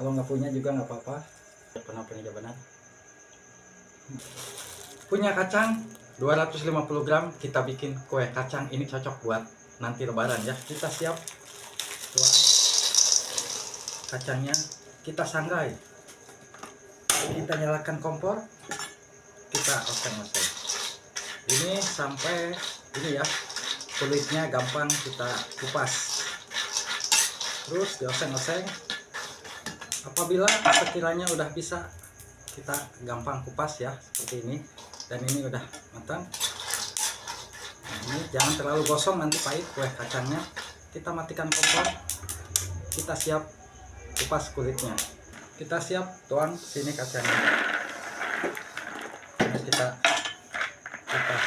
Kalau nggak punya juga nggak apa-apa. Pernah punya benar. Punya kacang 250 gram, kita bikin kue kacang. Ini cocok buat nanti lebaran ya. Kita siap tuang kacangnya, kita sangrai, kita nyalakan kompor, kita oseng-oseng ini sampai ini ya, kulitnya gampang kita kupas, terus dioseng-oseng. Apabila sekiranya udah bisa, kita gampang kupas ya seperti ini. Dan ini udah matang. Nah, ini jangan terlalu gosong, nanti pahit kue kacangnya. Kita matikan kompor, kita siap kupas kulitnya. Kita siap tuang sini kacangnya. Terus kita kupas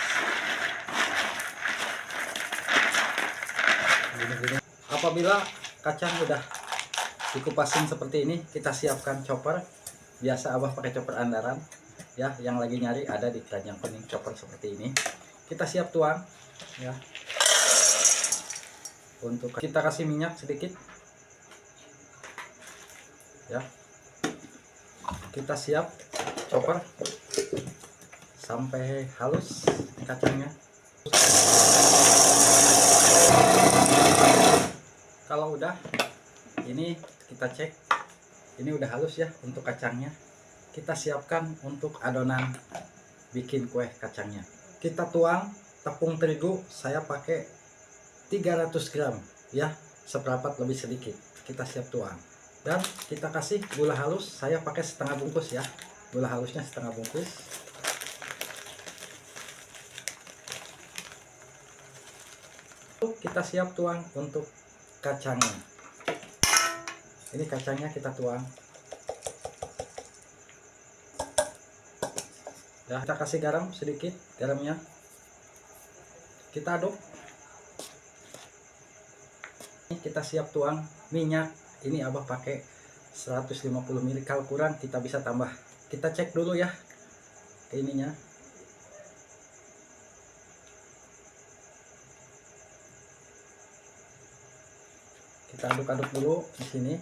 gini-gini. Apabila kacang udah dikupasin seperti ini, kita siapkan chopper. Biasa abah pakai chopper andaran ya, yang lagi nyari ada di Keranjang Kuning chopper seperti ini. Kita siap tuang ya. Untuk kita kasih minyak sedikit ya. Kita siap chopper sampai halus kacangnya. Kalau udah, ini kita cek, ini udah halus ya untuk kacangnya. Kita siapkan untuk adonan bikin kue kacangnya. Kita tuang tepung terigu, saya pakai 300 gram ya, seperempat lebih sedikit. Kita siap tuang. Dan kita kasih gula halus, saya pakai setengah bungkus ya. Gula halusnya setengah bungkus. Kita siap tuang untuk kacangnya. Ini kacangnya kita tuang ya. Kita kasih garam sedikit, garamnya kita aduk. Kita siap tuang minyak. Ini abah pakai 150 ml, kalau kurang kita bisa tambah. Kita cek dulu ya ke ininya. Kita aduk-aduk dulu di sini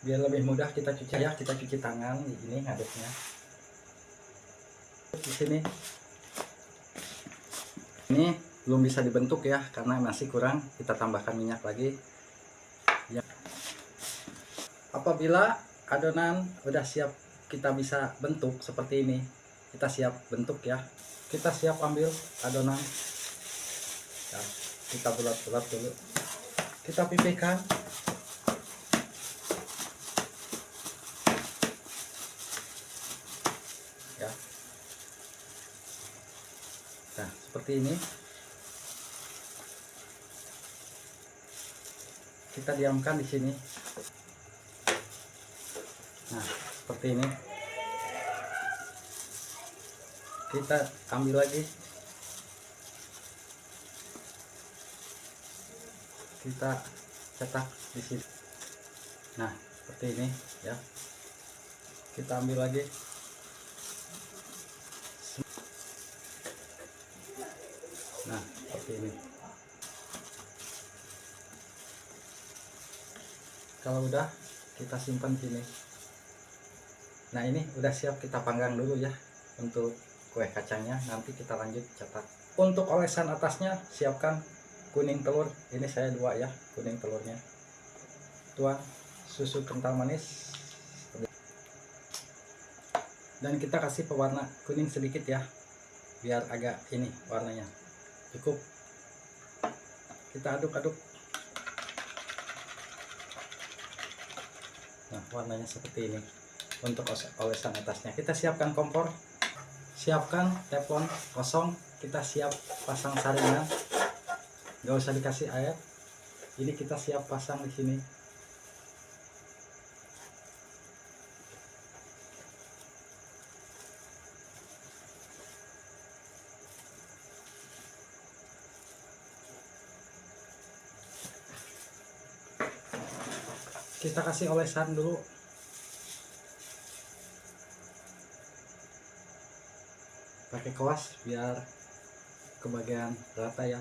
biar lebih mudah kita cuci ya. Kita cuci tangan ini ngaduknya di sini. Ini belum bisa dibentuk ya karena masih kurang, kita tambahkan minyak lagi ya. Apabila adonan udah siap kita bisa bentuk seperti ini, kita siap bentuk ya. Kita siap ambil adonan ya, kita bulat-bulat dulu, kita pipihkan ya. Nah seperti ini. Kita diamkan di sini. Nah seperti ini. Kita ambil lagi, kita cetak di sini. Nah seperti ini ya. Kita ambil lagi. Nah seperti ini. Kalau udah, kita simpan sini. Nah ini udah siap, kita panggang dulu ya untuk kue kacangnya. Nanti kita lanjut cetak. Untuk olesan atasnya siapkan kuning telur. Ini saya 2 ya, kuning telurnya. Tuang susu kental manis. Dan kita kasih pewarna kuning sedikit ya, biar agak ini warnanya. Cukup. Kita aduk-aduk. Nah warnanya seperti ini untuk olesan atasnya. Kita siapkan kompor, siapkan teflon kosong, kita siap pasang saringan, nggak usah dikasih air. Ini kita siap pasang di sini. Kita kasih olesan dulu. Pakai kuas biar kebagian rata ya.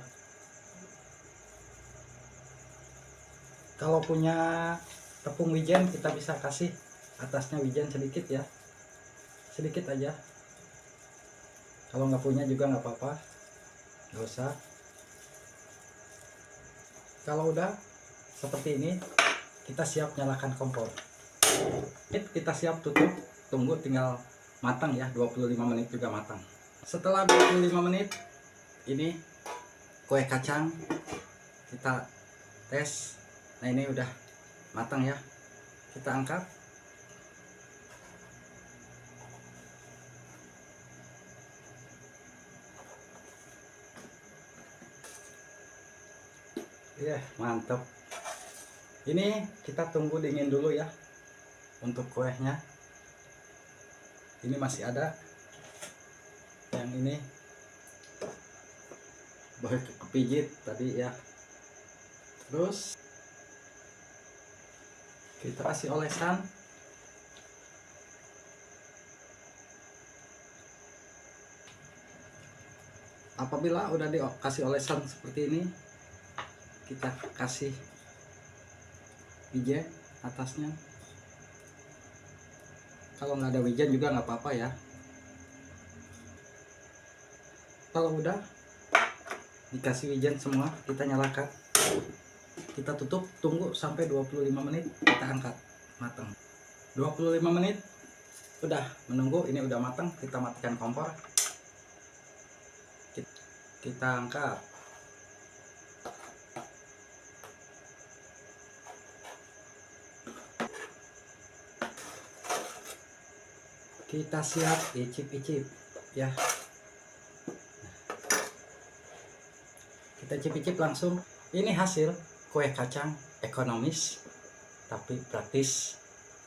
Kalau punya tepung wijen kita bisa kasih atasnya wijen sedikit ya, sedikit aja. Kalau nggak punya juga nggak apa-apa, nggak usah. Kalau udah seperti ini, kita siap nyalakan kompor. Kita siap tutup, tunggu tinggal matang ya, 25 menit juga matang. Setelah 25 menit, ini kue kacang kita tes. Nah ini udah matang ya, kita angkat. Ya mantap. Ini kita tunggu dingin dulu ya untuk kuenya. Ini masih ada, yang ini baru kepijit tadi ya. Terus kita kasih olesan. Apabila udah dikasih olesan seperti ini, kita kasih wijen atasnya. Kalau nggak ada wijen juga nggak apa-apa ya. Kalau udah dikasih wijen semua, kita nyalakan, kita tutup, tunggu sampai 25 menit, kita angkat matang. 25 menit udah menunggu, ini udah matang, kita matikan kompor, kita angkat. Kita siap icip-icip ya. Kita icip-icip langsung. Ini hasil kue kacang ekonomis tapi praktis,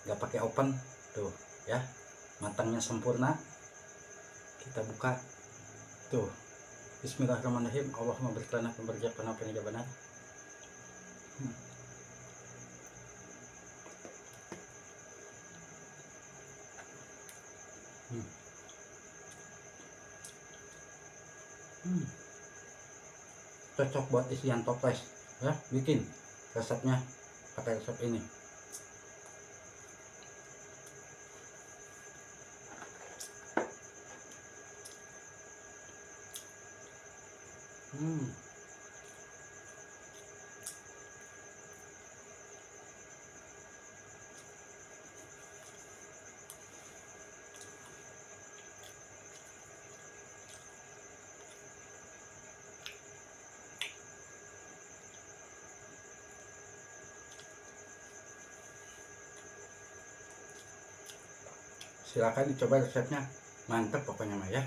nggak pakai oven tuh ya, matangnya sempurna. Kita buka tuh. Bismillahirrahmanirrahim. Allahumma barik lana fi barjakana fi najabana. Cocok buat isian toples ya, bikin resepnya pakai resep ini. Silakan dicoba resepnya, mantep pokoknya mah ya.